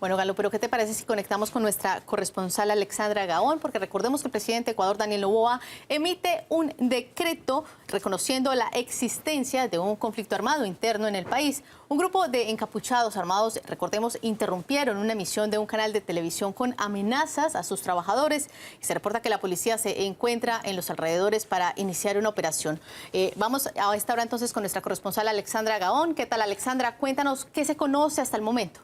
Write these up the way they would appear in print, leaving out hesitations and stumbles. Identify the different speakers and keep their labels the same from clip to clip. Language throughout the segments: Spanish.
Speaker 1: Bueno, Galo, pero ¿qué te parece si conectamos con nuestra corresponsal Alexandra Gaón? Porque recordemos que el presidente de Ecuador, Daniel Noboa, emite un decreto reconociendo la existencia de un conflicto armado interno en el país. Un grupo de encapuchados armados, recordemos, interrumpieron una emisión de un canal de televisión con amenazas a sus trabajadores. Se reporta que la policía se encuentra en los alrededores para iniciar una operación. Vamos a esta hora entonces con nuestra corresponsal Alexandra Gaón. ¿Qué tal, Alexandra? Cuéntanos qué se conoce hasta el momento.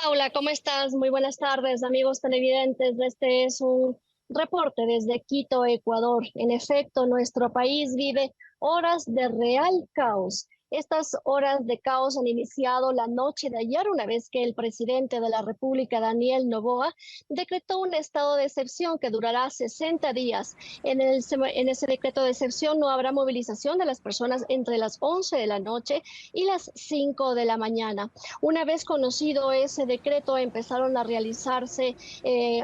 Speaker 2: Paula, ¿cómo estás? Muy buenas tardes, amigos televidentes. Este es un reporte desde Quito, Ecuador. En efecto, nuestro país vive horas de real caos. Estas horas de caos han iniciado la noche de ayer, una vez que el presidente de la República, Daniel Noboa, decretó un estado de excepción que durará 60 días. En ese decreto de excepción no habrá movilización de las personas entre las 11 de la noche y las 5 de la mañana. Una vez conocido ese decreto, empezaron a realizarse,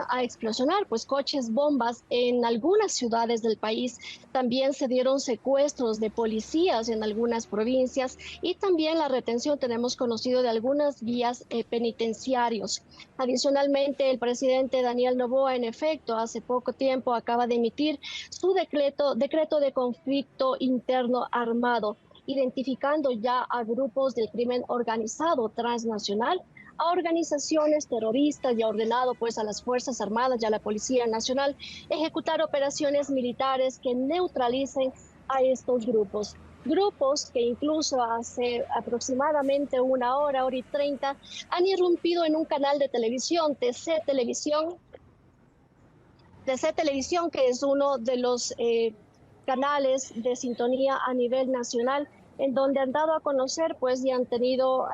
Speaker 2: a explosionar pues coches bombas en algunas ciudades del país. También se dieron secuestros de policías en algunas provincias y también la retención tenemos conocido de algunas guías penitenciarios. Adicionalmente, el presidente Daniel Noboa, en efecto, hace poco tiempo acaba de emitir su decreto de conflicto interno armado, identificando ya a grupos del crimen organizado transnacional, a organizaciones terroristas, y ha ordenado pues a las Fuerzas Armadas y a la Policía Nacional ejecutar operaciones militares que neutralicen a estos grupos. Grupos que incluso hace aproximadamente una hora, hora y 30, han irrumpido en un canal de televisión, TC Televisión, que es uno de los canales de sintonía a nivel nacional, en donde han dado a conocer pues y han tenido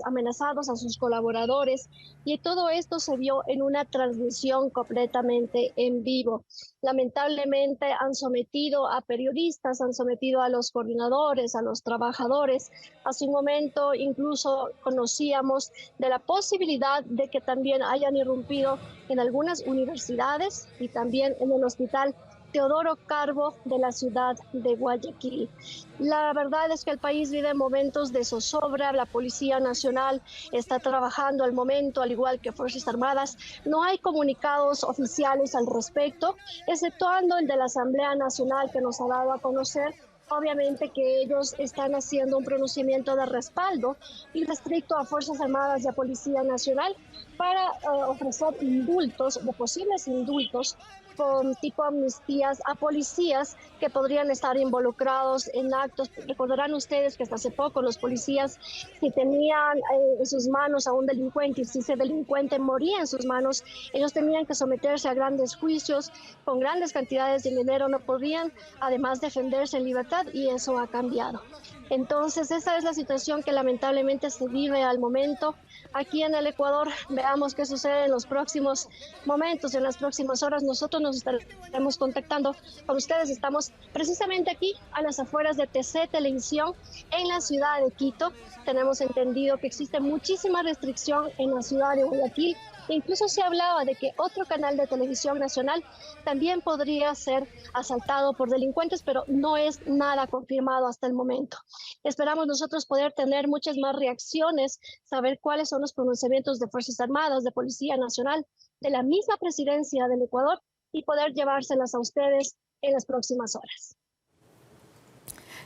Speaker 2: amenazados a sus colaboradores, y todo esto se vio en una transmisión completamente en vivo. Lamentablemente han sometido a periodistas, han sometido a los coordinadores, a los trabajadores. Hace un momento incluso conocíamos de la posibilidad de que también hayan irrumpido en algunas universidades y también en el hospital Teodoro Carbo de la ciudad de Guayaquil. La verdad es que el país vive momentos de zozobra. La Policía Nacional está trabajando al momento, al igual que Fuerzas Armadas. No hay comunicados oficiales al respecto, exceptuando el de la Asamblea Nacional, que nos ha dado a conocer obviamente que ellos están haciendo un pronunciamiento de respaldo irrestricto a Fuerzas Armadas y a Policía Nacional para ofrecer indultos, de posibles indultos, con tipo amnistías a policías que podrían estar involucrados en actos. Recordarán ustedes que hasta hace poco los policías, si tenían en sus manos a un delincuente, y si ese delincuente moría en sus manos, ellos tenían que someterse a grandes juicios con grandes cantidades de dinero, no podían además defenderse en libertad, y eso ha cambiado. Entonces, esa es la situación que lamentablemente se vive al momento aquí en el Ecuador. Veamos qué sucede en los próximos momentos, en las próximas horas. Nosotros nos estaremos contactando con ustedes. Estamos precisamente aquí a las afueras de TC Televisión en la ciudad de Quito. Tenemos entendido que existe muchísima restricción en la ciudad de Guayaquil. Incluso se hablaba de que otro canal de televisión nacional también podría ser asaltado por delincuentes, pero no es nada confirmado hasta el momento. Esperamos nosotros poder tener muchas más reacciones, saber cuáles son los pronunciamientos de Fuerzas Armadas, de Policía Nacional, de la misma presidencia del Ecuador, y poder llevárselas a ustedes en las próximas horas.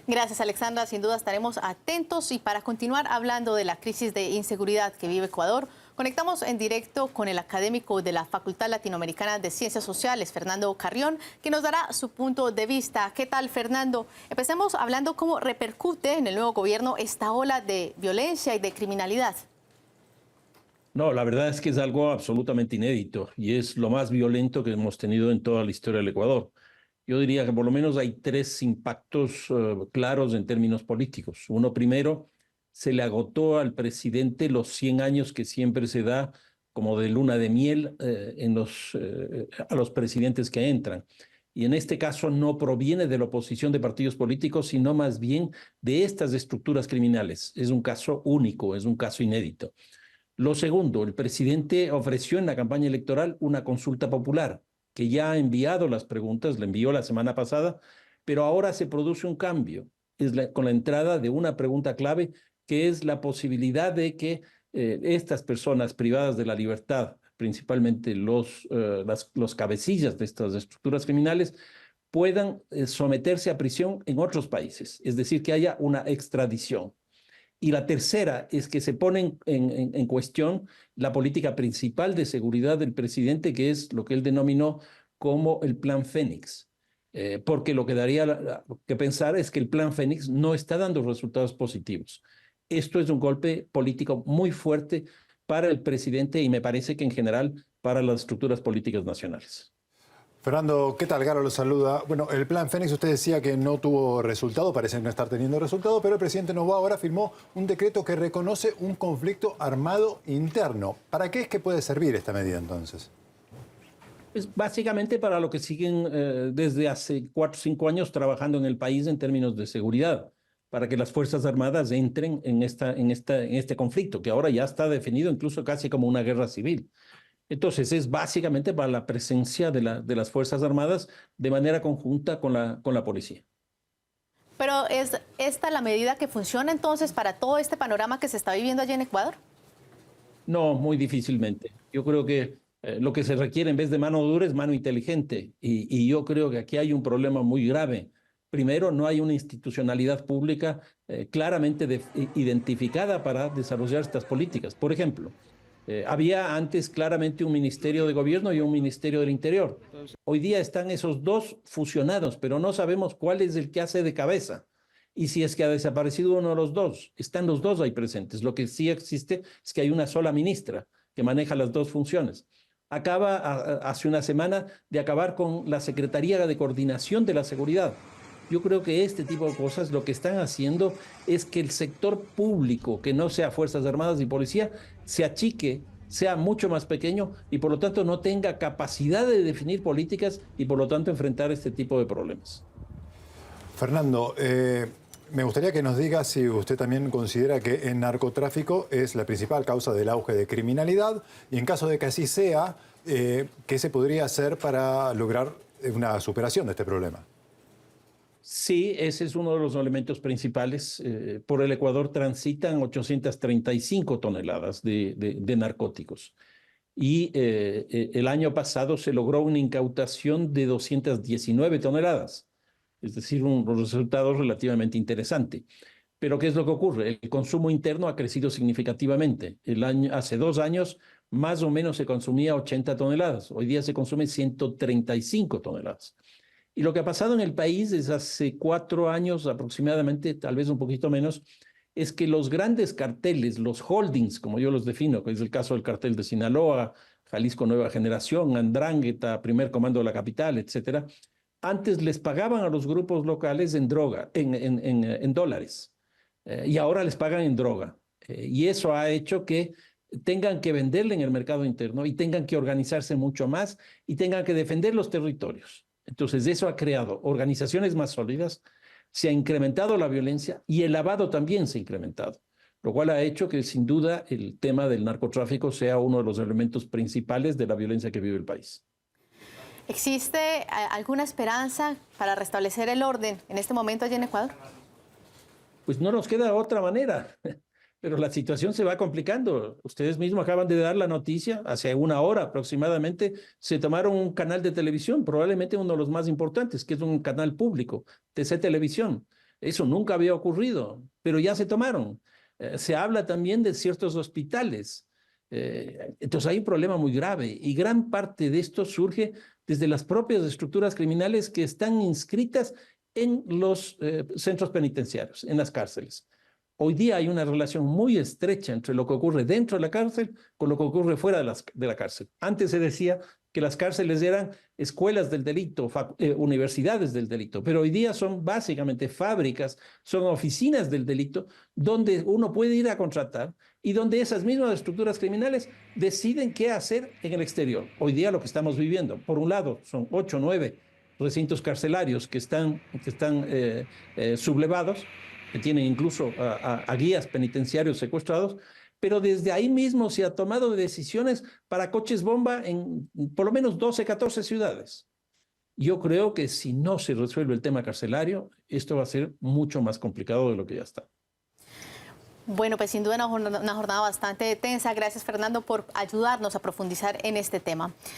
Speaker 1: Gracias, Alexandra. Sin duda estaremos atentos. Y para continuar hablando de la crisis de inseguridad que vive Ecuador, conectamos en directo con el académico de la Facultad Latinoamericana de Ciencias Sociales, Fernando Carrión, que nos dará su punto de vista. ¿Qué tal, Fernando? Empecemos hablando cómo repercute en el nuevo gobierno esta ola de violencia y de criminalidad.
Speaker 3: No, la verdad es que es algo absolutamente inédito y es lo más violento que hemos tenido en toda la historia del Ecuador. Yo diría que por lo menos hay tres impactos claros en términos políticos. Uno, primero, se le agotó al presidente los 100 años que siempre se da como de luna de miel a los presidentes que entran. Y en este caso no proviene de la oposición de partidos políticos, sino más bien de estas estructuras criminales. Es un caso único, es un caso inédito. Lo segundo, el presidente ofreció en la campaña electoral una consulta popular, que ya ha enviado las preguntas, la envió la semana pasada, pero ahora se produce un cambio. con la entrada de una pregunta clave, que es la posibilidad de que estas personas privadas de la libertad, principalmente los cabecillas de estas estructuras criminales, puedan someterse a prisión en otros países, es decir, que haya una extradición. Y la tercera es que se pone en cuestión la política principal de seguridad del presidente, que es lo que él denominó como el Plan Fénix. Porque lo que daría que pensar es que el Plan Fénix no está dando resultados positivos. Esto es un golpe político muy fuerte para el presidente y me parece que en general para las estructuras políticas nacionales.
Speaker 4: Fernando, ¿qué tal? Garo lo saluda. Bueno, el Plan Fénix, usted decía que no tuvo resultado, parece no estar teniendo resultado, pero el presidente Noboa ahora firmó un decreto que reconoce un conflicto armado interno. ¿Para qué es que puede servir esta medida entonces?
Speaker 3: Es básicamente para lo que siguen desde hace 4 o 5 años trabajando en el país en términos de seguridad, para que las Fuerzas Armadas entren en este conflicto, que ahora ya está definido incluso casi como una guerra civil. Entonces, es básicamente para la presencia de las Fuerzas Armadas de manera conjunta con la policía.
Speaker 1: Pero ¿es esta la medida que funciona entonces para todo este panorama que se está viviendo allí en Ecuador?
Speaker 3: No, muy difícilmente. Yo creo que lo que se requiere en vez de mano dura es mano inteligente. Y yo creo que aquí hay un problema muy grave. Primero, no hay una institucionalidad pública claramente identificada para desarrollar estas políticas. Por ejemplo, había antes claramente un Ministerio de Gobierno y un Ministerio del Interior. Hoy día están esos dos fusionados, pero no sabemos cuál es el que hace de cabeza. Y si es que ha desaparecido uno de los dos, están los dos ahí presentes. Lo que sí existe es que hay una sola ministra que maneja las dos funciones. Acaba hace una semana de acabar con la Secretaría de Coordinación de la Seguridad. Yo creo que este tipo de cosas lo que están haciendo es que el sector público, que no sea Fuerzas Armadas y Policía, se achique, sea mucho más pequeño y por lo tanto no tenga capacidad de definir políticas y por lo tanto enfrentar este tipo de problemas.
Speaker 4: Fernando, me gustaría que nos diga si usted también considera que el narcotráfico es la principal causa del auge de criminalidad y en caso de que así sea, ¿qué se podría hacer para lograr una superación de este problema?
Speaker 3: Sí, ese es uno de los elementos principales. Por el Ecuador transitan 835 toneladas de narcóticos. Y el año pasado se logró una incautación de 219 toneladas. Es decir, un resultado relativamente interesante. Pero ¿qué es lo que ocurre? El consumo interno ha crecido significativamente. Hace 2 años más o menos se consumía 80 toneladas. Hoy día se consume 135 toneladas. Y lo que ha pasado en el país desde hace 4 años aproximadamente, tal vez un poquito menos, es que los grandes carteles, los holdings, como yo los defino, que es el caso del cartel de Sinaloa, Jalisco Nueva Generación, Andrangheta, Primer Comando de la Capital, etcétera, antes les pagaban a los grupos locales en dólares, y ahora les pagan en droga. Y eso ha hecho que tengan que venderle en el mercado interno y tengan que organizarse mucho más y tengan que defender los territorios. Entonces, eso ha creado organizaciones más sólidas, se ha incrementado la violencia y el lavado también se ha incrementado, lo cual ha hecho que sin duda el tema del narcotráfico sea uno de los elementos principales de la violencia que vive el país.
Speaker 1: ¿Existe alguna esperanza para restablecer el orden en este momento allí en Ecuador?
Speaker 3: Pues no nos queda otra manera, pero la situación se va complicando. Ustedes mismos acaban de dar la noticia, hace 1 hora aproximadamente, se tomaron un canal de televisión, probablemente uno de los más importantes, que es un canal público, TC Televisión. Eso nunca había ocurrido, pero ya se tomaron. Se habla también de ciertos hospitales. Entonces hay un problema muy grave y gran parte de esto surge desde las propias estructuras criminales que están inscritas en los centros penitenciarios, en las cárceles. Hoy día hay una relación muy estrecha entre lo que ocurre dentro de la cárcel con lo que ocurre fuera de la cárcel. Antes se decía que las cárceles eran escuelas del delito, universidades del delito, pero hoy día son básicamente fábricas, son oficinas del delito donde uno puede ir a contratar y donde esas mismas estructuras criminales deciden qué hacer en el exterior. Hoy día lo que estamos viviendo, por un lado, son 8 o 9 recintos carcelarios que están sublevados, que tienen incluso a guías penitenciarios secuestrados, pero desde ahí mismo se ha tomado decisiones para coches bomba en por lo menos 12, 14 ciudades. Yo creo que si no se resuelve el tema carcelario, esto va a ser mucho más complicado de lo que ya está.
Speaker 1: Bueno, pues sin duda una jornada bastante tensa. Gracias, Fernando, por ayudarnos a profundizar en este tema.